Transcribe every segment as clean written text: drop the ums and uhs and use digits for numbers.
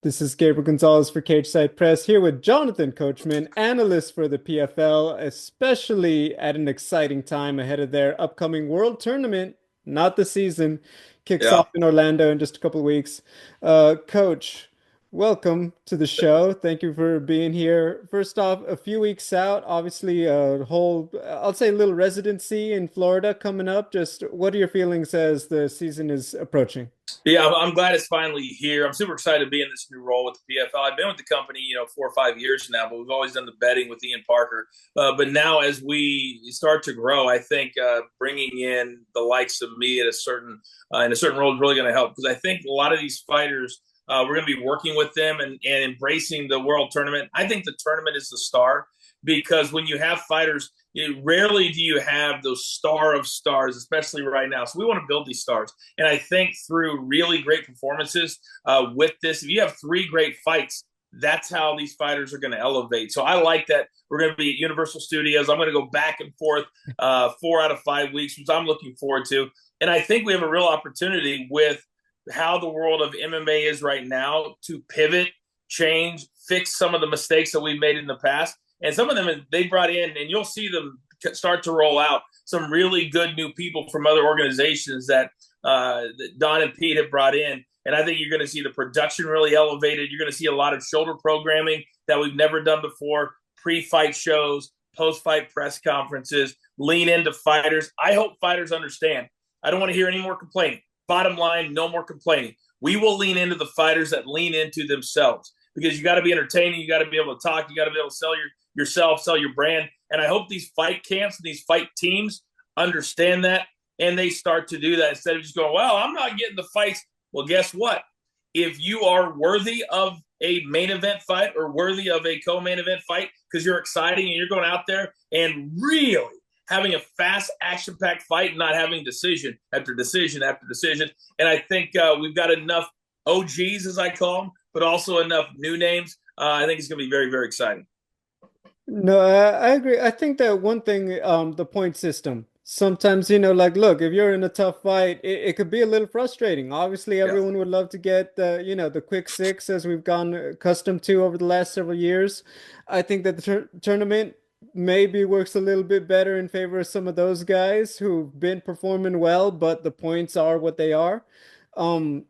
This is Gabriel Gonzalez for Cage Side Press here with Jonathan Coachman, analyst for the PFL, especially at an exciting time ahead of their upcoming World Tournament. Not the season, kicks Yeah. off in Orlando in just a couple of weeks. Coach, welcome to the show. Thank you for being here. First off, a few weeks out, obviously a whole, I'll say a little residency in Florida coming up. Just what are your feelings as the season is approaching? Yeah, I'm glad it's finally here. I'm super excited to be in this new role with the PFL. I've been with the company, 4 or 5 years now, but we've always done the betting with Ian Parker. But now, as we start to grow, I think bringing in the likes of me at a certain in a certain role is really going to help because I think a lot of these fighters, we're going to be working with them and embracing the world tournament. I think the tournament is the star because when you have fighters, rarely do you have those star of stars, especially right now. So we want to build these stars. And I think through really great performances with this, if you have three great fights, that's how these fighters are going to elevate. So I like that we're going to be at Universal Studios. I'm going to go back and forth 4 out of 5 weeks, which I'm looking forward to. And I think we have a real opportunity with how the world of MMA is right now to pivot, change, fix some of the mistakes that we've made in the past. And some of them they brought in, and you'll see them start to roll out some really good new people from other organizations that Don and Pete have brought in. And I think you're going to see the production really elevated. You're going to see a lot of shoulder programming that we've never done before, pre-fight shows, post-fight press conferences, lean into fighters. I hope fighters understand. I don't want to hear any more complaining. Bottom line, no more complaining. We will lean into the fighters that lean into themselves because you got to be entertaining. You got to be able to talk. You got to be able to sell yourself, sell your brand. And I hope these fight camps and these fight teams understand that and they start to do that instead of just going, well, I'm not getting the fights. Well, guess what? If you are worthy of a main event fight or worthy of a co-main event fight because you're exciting and you're going out there and really having a fast action-packed fight and not having decision after decision after decision. And I think we've got enough OGs, as I call them, but also enough new names. I think it's going to be very, very exciting. No, I agree. I think that one thing, the point system. Sometimes, like, look, if you're in a tough fight, it could be a little frustrating. Obviously, Yeah. everyone would love to get the quick six as we've gone accustomed to over the last several years. I think that the tournament maybe works a little bit better in favor of some of those guys who've been performing well, but the points are what they are. Um,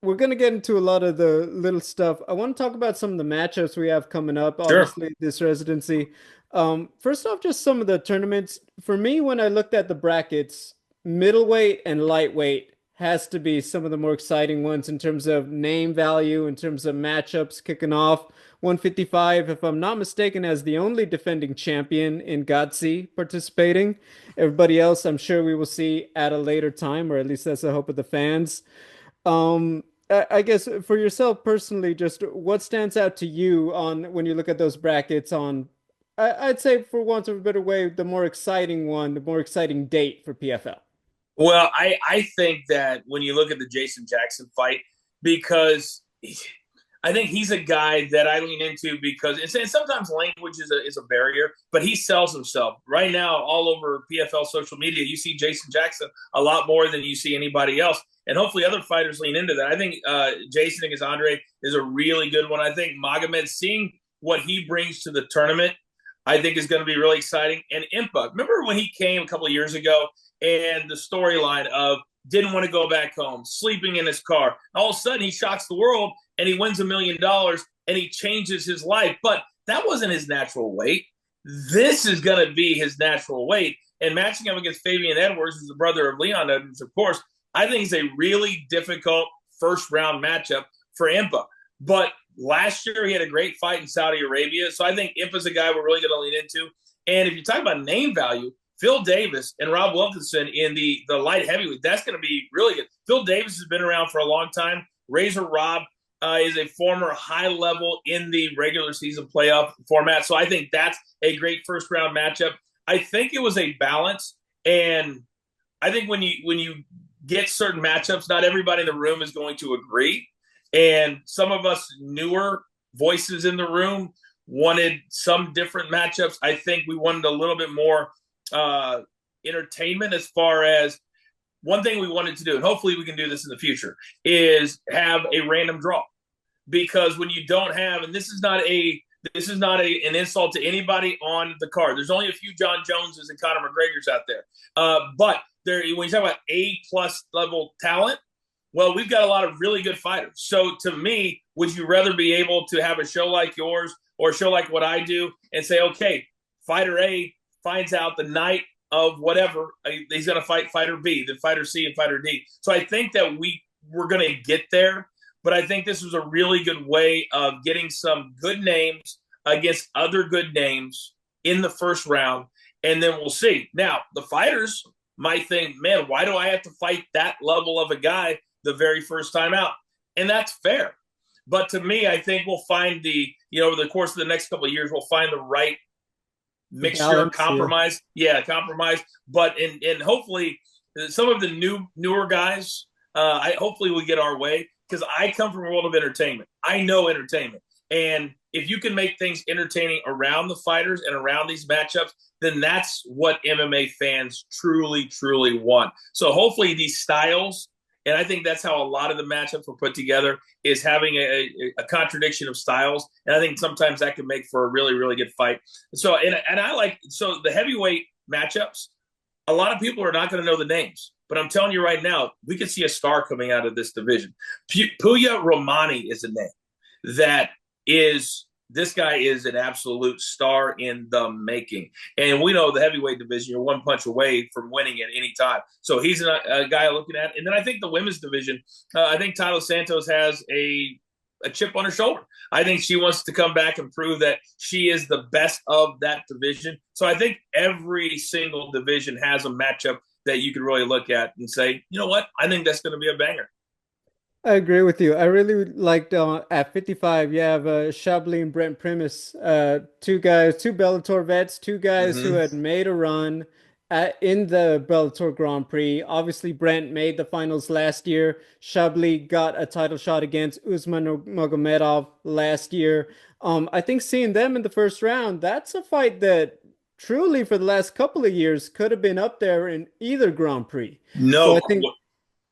we're going to get into a lot of the little stuff. I want to talk about some of the matchups we have coming up, Sure. obviously, this residency. First off, just some of the tournaments. For me, when I looked at the brackets, middleweight and lightweight has to be some of the more exciting ones in terms of name value, in terms of matchups kicking off. 155, if I'm not mistaken, as the only defending champion in GOTC participating. Everybody else, I'm sure we will see at a later time, or at least that's the hope of the fans. I guess for yourself personally, just what stands out to you on when you look at those brackets on, I'd say for want of a better way, the more exciting one, the more exciting date for PFL. Well, I think that when you look at the Jason Jackson fight, because I think he's a guy that I lean into because and sometimes language is a barrier, but he sells himself. Right now, all over PFL social media, you see Jason Jackson a lot more than you see anybody else. And hopefully other fighters lean into that. I think Jason against Andre is a really good one. I think Magomed, seeing what he brings to the tournament, I think is going to be really exciting. And Impa, remember when he came a couple of years ago and the storyline of didn't want to go back home, sleeping in his car. All of a sudden, he shocks the world and he wins $1 million and he changes his life. But that wasn't his natural weight. This is going to be his natural weight. And matching him against Fabian Edwards, who's the brother of Leon Edwards, of course, I think it's a really difficult first round matchup for Impa. But last year, he had a great fight in Saudi Arabia. So I think Impa's a guy we're really going to lean into. And if you talk about name value, Phil Davis and Rob Wilkinson in the light heavyweight, that's going to be really good. Phil Davis has been around for a long time. Razor Rob is a former high level in the regular season playoff format. So I think that's a great first round matchup. I think it was a balance. And I think when you get certain matchups, not everybody in the room is going to agree. And some of us newer voices in the room wanted some different matchups. I think we wanted a little bit more entertainment as far as one thing we wanted to do, and hopefully we can do this in the future, is have a random draw. because when you don't have, and an insult to anybody on the card. There's only a few John Joneses and Conor McGregor's out there, but there when you talk about A+ level talent, well, we've got a lot of really good fighters. So to me, would you rather be able to have a show like yours or a show like what I do and say, okay, fighter A finds out the night of whatever he's going to fight fighter B, then fighter C, and fighter D. So I think that we're going to get there, but I think this was a really good way of getting some good names against other good names in the first round, and then we'll see. Now, the fighters might think, man, why do I have to fight that level of a guy the very first time out? And that's fair. But to me, I think we'll find over the course of the next couple of years, we'll find the right mixture of Balance, yeah. compromise. Yeah, compromise. But and hopefully some of the newer guys, I hopefully will get our way because I come from a world of entertainment. I know entertainment. And if you can make things entertaining around the fighters and around these matchups, then that's what MMA fans truly, truly want. So hopefully these styles, and I think that's how a lot of the matchups were put together, is having a contradiction of styles. And I think sometimes that can make for a really, really good fight. So, and I like, so the heavyweight matchups, a lot of people are not going to know the names. But I'm telling you right now, we could see a star coming out of this division. Puya Romani is a name that this guy is an absolute star in the making. And we know the heavyweight division, you're one punch away from winning at any time. So he's a guy looking at. And then I think the women's division, I think Tyler Santos has a chip on her shoulder. I think she wants to come back and prove that she is the best of that division. So I think every single division has a matchup that you could really look at and say, you know what? I think that's going to be a banger. I agree with you. I really liked at 55, you have Chablis and Brent Primus, two guys, two Bellator vets, two guys who Mm-hmm. had made a run in the Bellator Grand Prix. Obviously, Brent made the finals last year. Chablis got a title shot against Usman Magomedov last year. I think seeing them in the first round, that's a fight that truly for the last couple of years could have been up there in either Grand Prix. So No. I think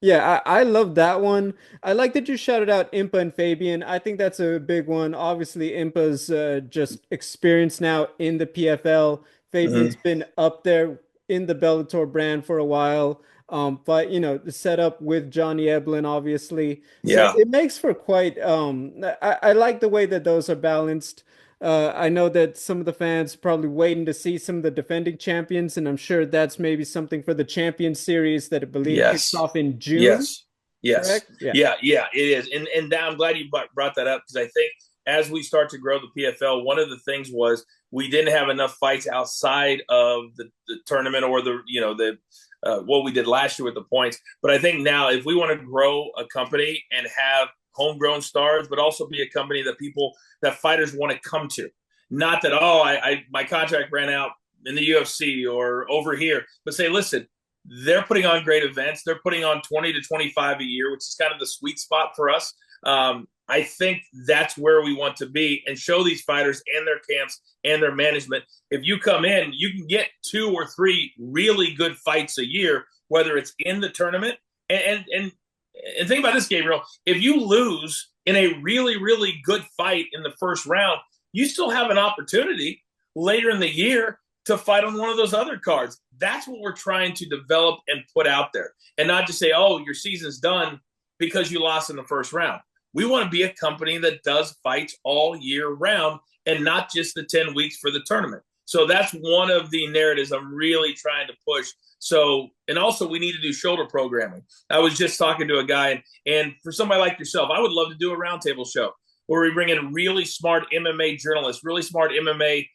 yeah, I love that one. I like that you shouted out Impa and Fabian. I think that's a big one. Obviously, Impa's just experienced now in the PFL. Fabian's Mm-hmm. been up there in the Bellator brand for a while. But the setup with Johnny Eblin, obviously. So Yeah. it makes for quite I like the way that those are balanced. I know that some of the fans probably waiting to see some of the defending champions, and I'm sure that's maybe something for the Champions Series that I believe kicks Yes. off in June, Yes. Yes. correct? Yeah. Yeah, it is. And I'm glad you brought that up because I think as we start to grow the PFL, one of the things was we didn't have enough fights outside of the tournament or the what we did last year with the points. But I think now if we want to grow a company and have homegrown stars, but also be a company that fighters want to come to, not that I my contract ran out in the UFC or over here, but say listen, they're putting on great events. They're putting on 20 to 25 a year, which is kind of the sweet spot for us. I think that's where we want to be and show these fighters and their camps and their management. If you come in, you can get 2 or 3 really good fights a year, whether it's in the tournament. And think about this, Gabriel. If you lose in a really, really good fight in the first round, you still have an opportunity later in the year to fight on one of those other cards. That's what we're trying to develop and put out there, and not just say, oh, your season's done because you lost in the first round. We want to be a company that does fights all year round and not just the 10 weeks for the tournament. So that's one of the narratives I'm really trying to push. So, and also we need to do shoulder programming. I was just talking to a guy, and for somebody like yourself, I would love to do a roundtable show where we bring in really smart MMA journalists, really smart MMA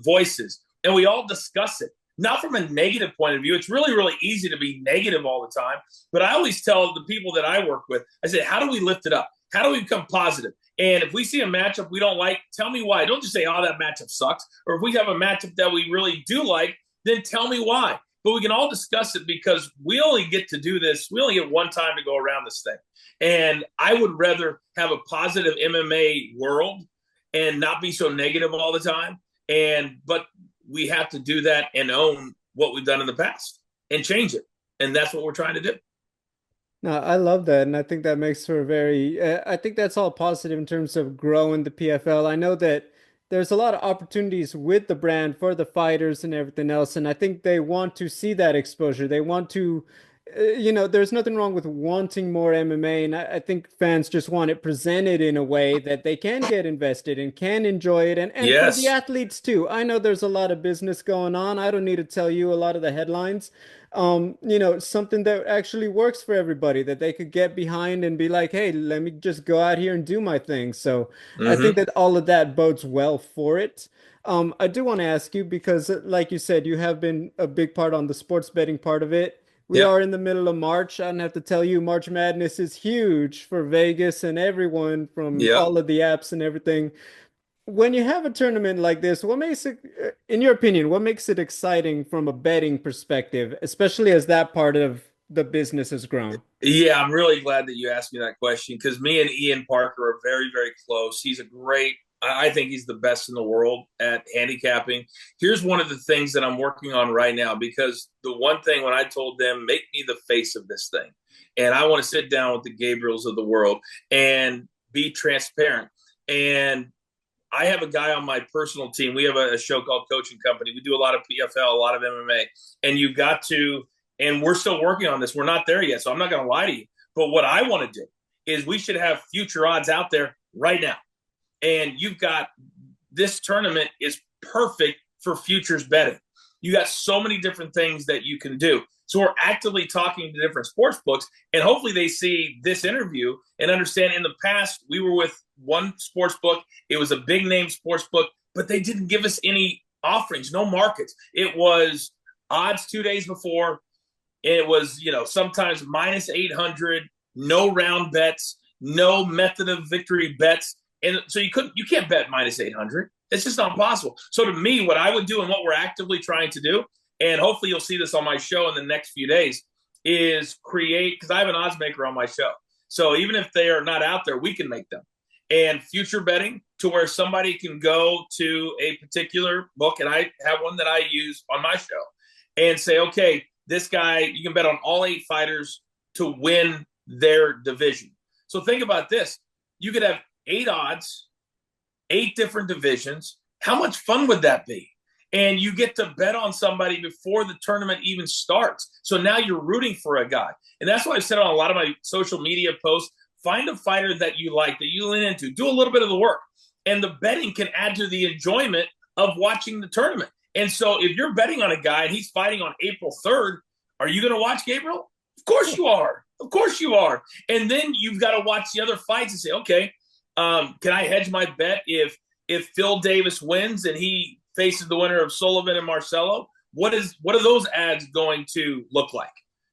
voices, and we all discuss it. Not from a negative point of view. It's really, really easy to be negative all the time. But I always tell the people that I work with, I say, how do we lift it up? How do we become positive? And if we see a matchup we don't like, tell me why. Don't just say, oh, that matchup sucks. Or if we have a matchup that we really do like, then tell me why. But we can all discuss it because we only get to do this. We only get one time to go around this thing. And I would rather have a positive MMA world and not be so negative all the time. But we have to do that and own what we've done in the past and change it. And that's what we're trying to do. No, I love that, and I think that makes for a very. I think that's all positive in terms of growing the PFL. I know that there's a lot of opportunities with the brand for the fighters and everything else, and I think they want to see that exposure. They want to, there's nothing wrong with wanting more MMA, and I think fans just want it presented in a way that they can get invested and can enjoy it, and for the Yes. athletes too. I know there's a lot of business going on. I don't need to tell you a lot of the headlines, something that actually works for everybody that they could get behind and be like, hey, let me just go out here and do my thing. So I think Hmm. that all of that bodes well for it. I do want to ask you because, like you said, you have been a big part on the sports betting part of it. We Yep. are in the middle of March. I don't have to tell you, March Madness is huge for Vegas and everyone from Yep. all of the apps and everything. When you have a tournament like this, what makes it, in your opinion, what makes it exciting from a betting perspective, especially as that part of the business has grown? Yeah, I'm really glad that you asked me that question because me and Ian Parker are very, very close. He's a great, I think he's the best in the world at handicapping. Here's one of the things that I'm working on right now because the one thing when I told them, make me the face of this thing. And I want to sit down with the Gabriels of the world and be transparent. And I have a guy on my personal team. We have a show called Coaching Company. We do a lot of PFL, a lot of MMA, and you got to. And we're still working on this. We're not there yet, so I'm not going to lie to you. But what I want to do is we should have future odds out there right now. And you've got this tournament is perfect for futures betting. You got so many different things that you can do. So we're actively talking to different sports books, and hopefully they see this interview and understand. In the past, we were with one sports book. It was a big name sports book, but they didn't give us any offerings, no markets. It was odds 2 days before. It was, sometimes minus 800, no round bets, no method of victory bets. And so you can't bet minus 800. It's just not possible. So to me, what I would do and what we're actively trying to do, and hopefully you'll see this on my show in the next few days, is create, because I have an odds maker on my show. So even if they are not out there, we can make them. And future betting to where somebody can go to a particular book, and I have one that I use on my show, and say, okay, this guy, you can bet on all 8 fighters to win their division. So think about this. You could have 8 odds, 8 different divisions. How much fun would that be? And you get to bet on somebody before the tournament even starts. So now you're rooting for a guy. And that's what I've said on a lot of my social media posts. Find a fighter that you like, that you lean into. Do a little bit of the work. And the betting can add to the enjoyment of watching the tournament. And so if you're betting on a guy and he's fighting on April 3rd, are you going to watch Gabriel? Of course you are. Of course you are. And then you've got to watch the other fights and say, okay, can I hedge my bet if Phil Davis wins and he faces the winner of Sullivan and Marcelo? What are those ads going to look like?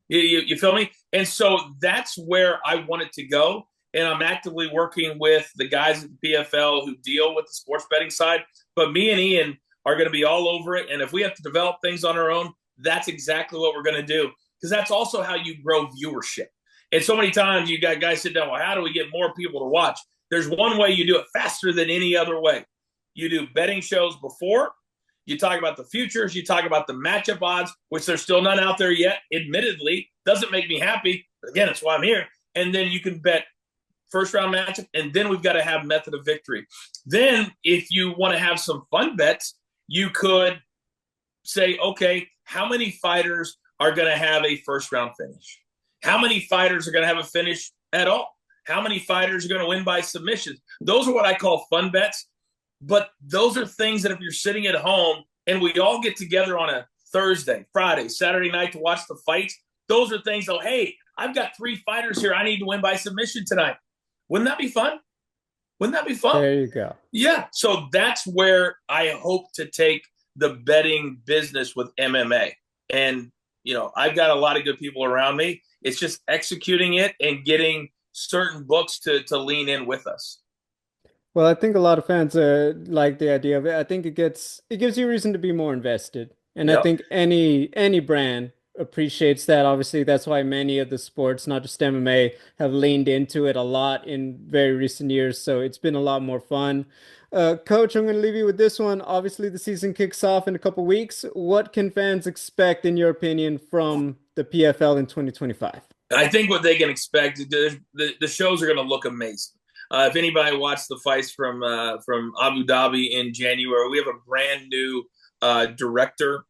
You feel me? And so that's where I want it to go. And I'm actively working with the guys at the PFL who deal with the sports betting side. But me and Ian are going to be all over it. And if we have to develop things on our own, that's exactly what we're going to do. Because that's also how you grow viewership. And so many times you got guys sit down, well, how do we get more people to watch? There's one way you do it faster than any other way. You do betting shows before, you talk about the futures, you talk about the matchup odds, which there's still none out there yet. Admittedly, doesn't make me happy. But again, that's why I'm here. And then you can bet first round matchup, and then we've got to have method of victory. Then, if you want to have some fun bets, you could say, okay, how many fighters are going to have a first round finish? How many fighters are going to have a finish at all? How many fighters are going to win by submission? Those are what I call fun bets. But those are things that if you're sitting at home and we all get together on a Thursday, Friday, Saturday night to watch the fights, those are things that, hey, I've got 3 fighters here. I need to win by submission tonight. Wouldn't that be fun? Wouldn't that be fun? There you go. Yeah. So that's where I hope to take the betting business with MMA. And, I've got a lot of good people around me. It's just executing it and getting certain books to lean in with us. Well, I think a lot of fans like the idea of it. I think it gives you a reason to be more invested. And I Yep. think any brand appreciates that. Obviously, that's why many of the sports, not just MMA, have leaned into it a lot in very recent years. So it's been a lot more fun. Coach, I'm going to leave you with this one. Obviously, the season kicks off in a couple weeks. What can fans expect, in your opinion, from the PFL in 2025? I think what they can expect, the shows are going to look amazing. If anybody watched the fights from Abu Dhabi in January, we have a brand new director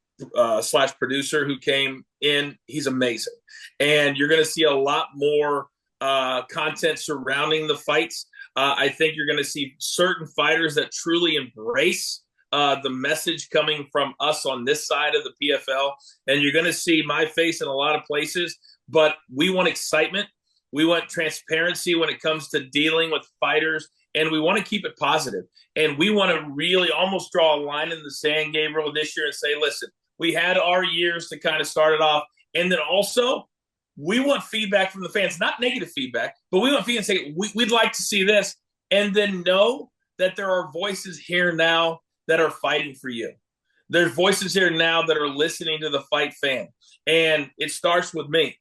slash producer who came in. He's amazing, and you're going to see a lot more content surrounding the fights. I think you're going to see certain fighters that truly embrace the message coming from us on this side of the PFL, and you're going to see my face in a lot of places. But we want excitement. We want transparency when it comes to dealing with fighters, and we want to keep it positive. And we want to really almost draw a line in the sand, Gabriel, this year and say, listen, we had our years to kind of start it off. And then also, we want feedback from the fans, not negative feedback, but we want feedback and say, we'd like to see this. And then know that there are voices here now that are fighting for you. There's voices here now that are listening to the fight fan. And it starts with me.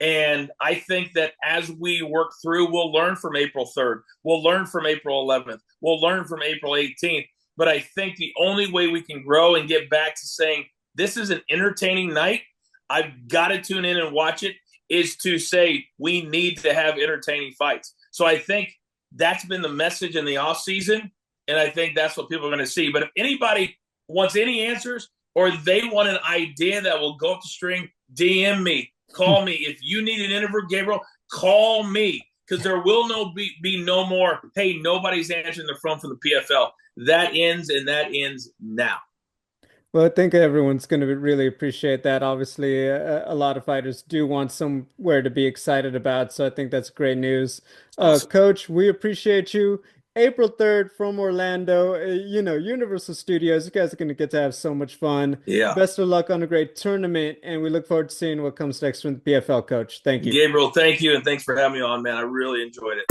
And I think that as we work through, we'll learn from April 3rd. We'll learn from April 11th. We'll learn from April 18th. But I think the only way we can grow and get back to saying, this is an entertaining night, I've got to tune in and watch it, is to say we need to have entertaining fights. So I think that's been the message in the offseason. And I think that's what people are going to see. But if anybody wants any answers or they want an idea that will go up the string, DM me. Call me. If you need an interview, Gabriel, call me, because there will be no more, hey, nobody's answering the phone from the PFL. That ends, and that ends now. Well, I think everyone's going to really appreciate that. Obviously, a lot of fighters do want somewhere to be excited about, so I think that's great news. Awesome. Coach, we appreciate you. April 3rd from Orlando, Universal Studios. You guys are going to get to have so much fun. Yeah. Best of luck on a great tournament, and we look forward to seeing what comes next from the PFL, Coach. Thank you. Gabriel, thank you, and thanks for having me on, man. I really enjoyed it.